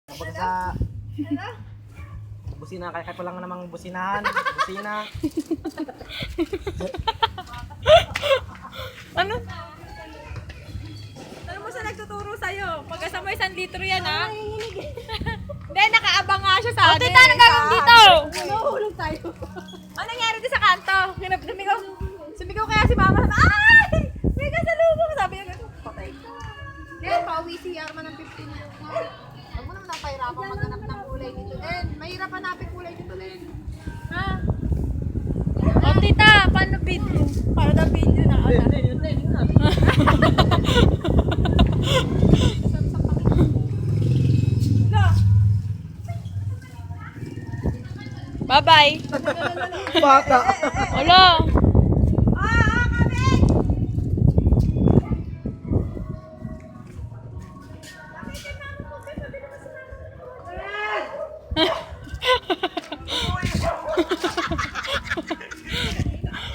Kapag sa busina, kaya pa lang namang businahan. Busina. Ano? Ano mo sa nagtuturo sa'yo? Pagkasama 1 litro yan, ha? Hindi, nakaabang nga siya sa atin. O, tita, anong gagawin dito? Nahuhulog tayo. Ano nangyari dito sa kanto? Sumigaw kaya si mama. Ay! May kasalubong! Sabi niya, patay ka. Then, pauwi si Yarma ng 15 minutes na. Huwag mo naman ang pahirapan maghanap ng kulay dito din. Mahirap hanapin kulay dito din. Ha? O, tita, paano video? Para na video na. Bye-bye. Bata. Wala.